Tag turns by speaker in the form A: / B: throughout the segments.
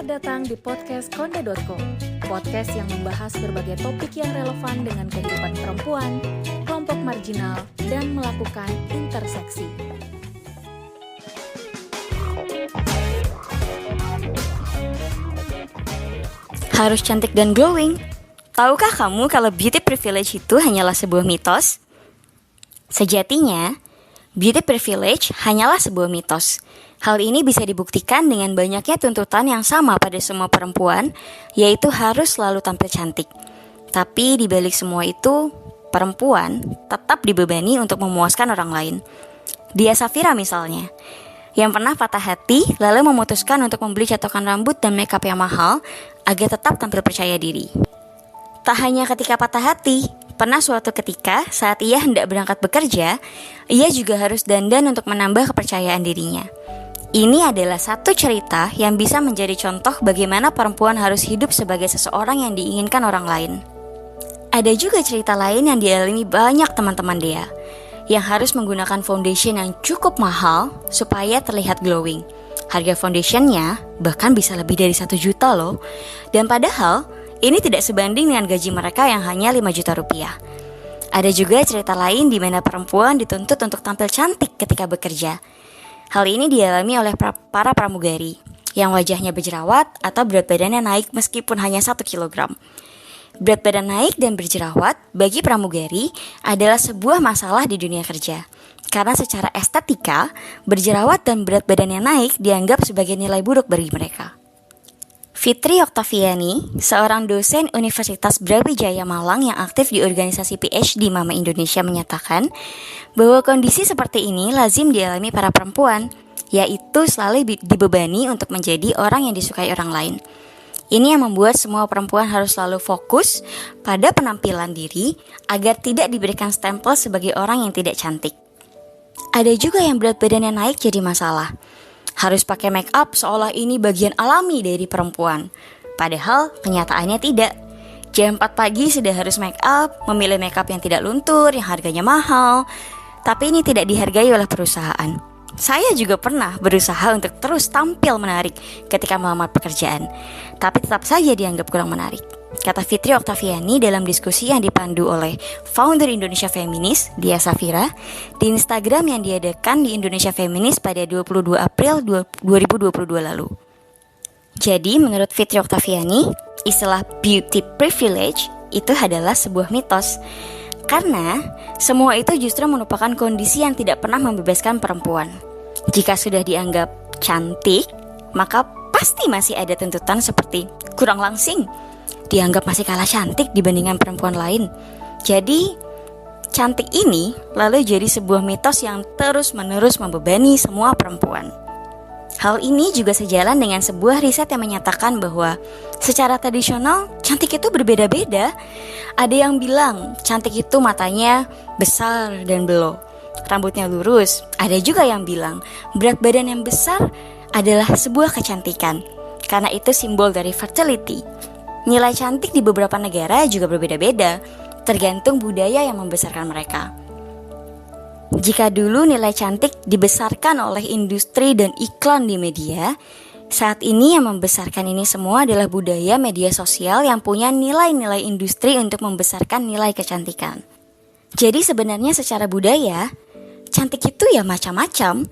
A: Selamat datang di podcast Konde.co, podcast yang membahas berbagai topik yang relevan dengan kehidupan perempuan, kelompok marginal, dan melakukan interseksi.
B: Harus cantik dan glowing. Tahukah kamu kalau beauty privilege itu hanyalah sebuah mitos? Sejatinya, beauty privilege hanyalah sebuah mitos. Hal ini bisa dibuktikan dengan banyaknya tuntutan yang sama pada semua perempuan, yaitu harus selalu tampil cantik. Tapi di balik semua itu, perempuan tetap dibebani untuk memuaskan orang lain. Dia Safira misalnya, yang pernah patah hati lalu memutuskan untuk membeli catokan rambut dan makeup yang mahal agar tetap tampil percaya diri. Tak hanya ketika patah hati, pernah suatu ketika saat ia hendak berangkat bekerja, ia juga harus dandan untuk menambah kepercayaan dirinya. Ini adalah satu cerita yang bisa menjadi contoh bagaimana perempuan harus hidup sebagai seseorang yang diinginkan orang lain. Ada juga cerita lain yang dialami banyak teman-teman dia, yang harus menggunakan foundation yang cukup mahal supaya terlihat glowing. Harga foundationnya bahkan bisa lebih dari 1 juta loh. Dan padahal ini tidak sebanding dengan gaji mereka yang hanya 5 juta rupiah. Ada juga cerita lain di mana perempuan dituntut untuk tampil cantik ketika bekerja. Hal ini dialami oleh para pramugari yang wajahnya berjerawat atau berat badannya naik meskipun hanya 1 kilogram. Berat badan naik dan berjerawat bagi pramugari adalah sebuah masalah di dunia kerja. Karena secara estetika, berjerawat dan berat badan yang naik dianggap sebagai nilai buruk bagi mereka. Fitri Oktaviani, seorang dosen Universitas Brawijaya Malang yang aktif di organisasi PhD Mama Indonesia menyatakan bahwa kondisi seperti ini lazim dialami para perempuan, yaitu selalu dibebani untuk menjadi orang yang disukai orang lain. Ini yang membuat semua perempuan harus selalu fokus pada penampilan diri agar tidak diberikan stempel sebagai orang yang tidak cantik. Ada juga yang berat badannya naik jadi masalah. Harus pakai make up seolah ini bagian alami dari perempuan. Padahal kenyataannya tidak. Jam 4 pagi sudah harus make up, memilih make up yang tidak luntur, yang harganya mahal. Tapi ini tidak dihargai oleh perusahaan. Saya juga pernah berusaha untuk terus tampil menarik ketika melamar pekerjaan, tapi tetap saja dianggap kurang menarik, kata Fitri Oktaviani dalam diskusi yang dipandu oleh founder Indonesia Feminis, Dia Safira, di Instagram yang diadakan di Indonesia Feminis pada 22 April 2022 lalu. Jadi menurut Fitri Oktaviani, istilah beauty privilege itu adalah sebuah mitos. Karena semua itu justru merupakan kondisi yang tidak pernah membebaskan perempuan. Jika sudah dianggap cantik, maka pasti masih ada tuntutan seperti kurang langsing, dianggap masih kalah cantik dibandingkan perempuan lain. Jadi, cantik ini lalu jadi sebuah mitos yang terus-menerus membebani semua perempuan. Hal ini juga sejalan dengan sebuah riset yang menyatakan bahwa secara tradisional cantik itu berbeda-beda. Ada yang bilang cantik itu matanya besar dan belok, rambutnya lurus. Ada juga yang bilang berat badan yang besar adalah sebuah kecantikan, karena itu simbol dari fertility. Nilai cantik di beberapa negara juga berbeda-beda, tergantung budaya yang membesarkan mereka. Jika dulu nilai cantik dibesarkan oleh industri dan iklan di media, saat ini yang membesarkan ini semua adalah budaya media sosial yang punya nilai-nilai industri untuk membesarkan nilai kecantikan. Jadi sebenarnya secara budaya, cantik itu ya macam-macam.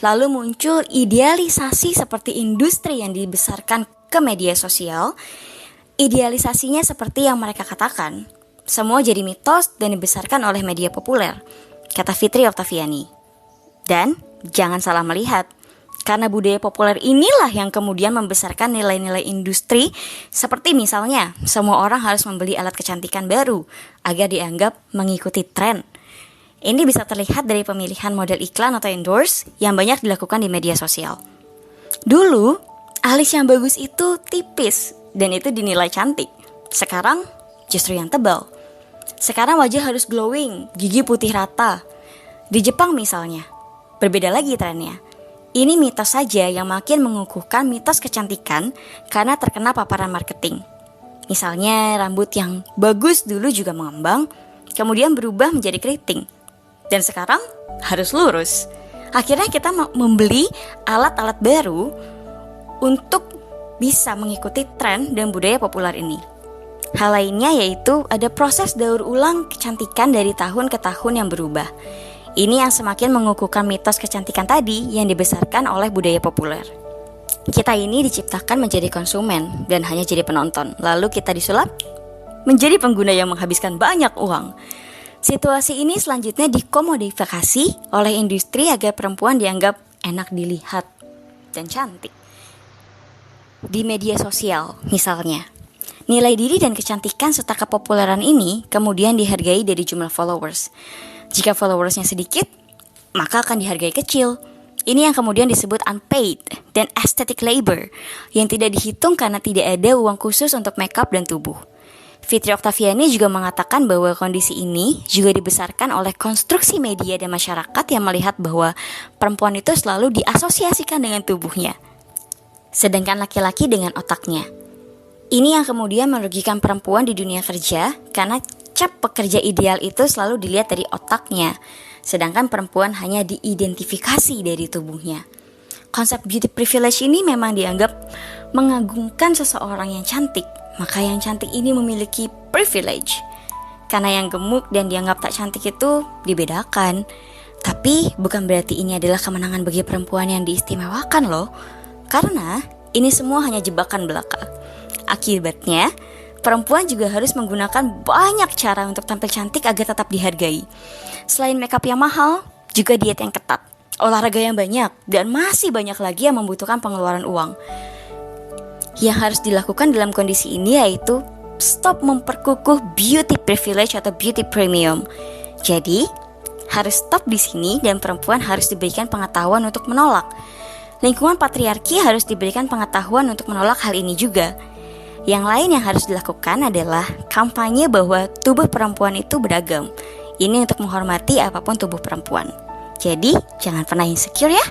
B: Lalu muncul idealisasi seperti industri yang dibesarkan ke media sosial. Idealisasinya seperti yang mereka katakan, semua jadi mitos dan dibesarkan oleh media populer, kata Fitri Oktaviani. Dan jangan salah melihat, karena budaya populer inilah yang kemudian membesarkan nilai-nilai industri, seperti misalnya semua orang harus membeli alat kecantikan baru agar dianggap mengikuti tren. Ini bisa terlihat dari pemilihan model iklan atau endorse yang banyak dilakukan di media sosial. Dulu, alis yang bagus itu tipis dan itu dinilai cantik. Sekarang justru yang tebal. Sekarang wajah harus glowing, gigi putih rata. Di Jepang misalnya, berbeda lagi trennya. Ini mitos saja yang makin mengukuhkan mitos kecantikan karena terkena paparan marketing. Misalnya rambut yang bagus dulu juga mengembang, kemudian berubah menjadi keriting. Dan sekarang harus lurus. Akhirnya kita membeli alat-alat baru untuk bisa mengikuti tren dan budaya populer ini. Hal lainnya yaitu ada proses daur ulang kecantikan dari tahun ke tahun yang berubah. Ini yang semakin mengukuhkan mitos kecantikan tadi yang dibesarkan oleh budaya populer. Kita ini diciptakan menjadi konsumen dan hanya jadi penonton. Lalu kita disulap menjadi pengguna yang menghabiskan banyak uang. Situasi ini selanjutnya dikomodifikasi oleh industri agar perempuan dianggap enak dilihat dan cantik. Di media sosial misalnya, nilai diri dan kecantikan serta kepopuleran ini kemudian dihargai dari jumlah followers. Jika followersnya sedikit, maka akan dihargai kecil. Ini yang kemudian disebut unpaid dan aesthetic labor, yang tidak dihitung karena tidak ada uang khusus untuk makeup dan tubuh. Fitri Oktaviani juga mengatakan bahwa kondisi ini juga dibesarkan oleh konstruksi media dan masyarakat yang melihat bahwa perempuan itu selalu diasosiasikan dengan tubuhnya, sedangkan laki-laki dengan otaknya. Ini yang kemudian merugikan perempuan di dunia kerja karena cap pekerja ideal itu selalu dilihat dari otaknya, sedangkan perempuan hanya diidentifikasi dari tubuhnya. Konsep beauty privilege ini memang dianggap mengagungkan seseorang yang cantik, maka yang cantik ini memiliki privilege. Karena yang gemuk dan dianggap tak cantik itu dibedakan. Tapi bukan berarti ini adalah kemenangan bagi perempuan yang diistimewakan loh. Karena ini semua hanya jebakan belaka. Akibatnya, perempuan juga harus menggunakan banyak cara untuk tampil cantik agar tetap dihargai. Selain makeup yang mahal, juga diet yang ketat, olahraga yang banyak, dan masih banyak lagi yang membutuhkan pengeluaran uang. Yang harus dilakukan dalam kondisi ini yaitu stop memperkukuh beauty privilege atau beauty premium. Jadi, harus stop di sini dan perempuan harus diberikan pengetahuan untuk menolak. Lingkungan patriarki harus diberikan pengetahuan untuk menolak hal ini juga. Yang lain yang harus dilakukan adalah kampanye bahwa tubuh perempuan itu beragam. Ini untuk menghormati apapun tubuh perempuan. Jadi, jangan pernah insecure ya.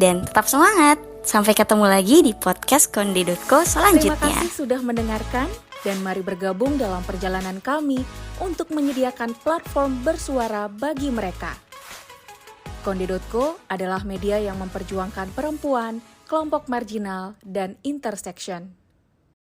B: Dan tetap semangat. Sampai ketemu lagi di podcast konde.co selanjutnya.
A: Terima kasih sudah mendengarkan dan mari bergabung dalam perjalanan kami untuk menyediakan platform bersuara bagi mereka. Konde.co adalah media yang memperjuangkan perempuan, kelompok marginal, dan intersection.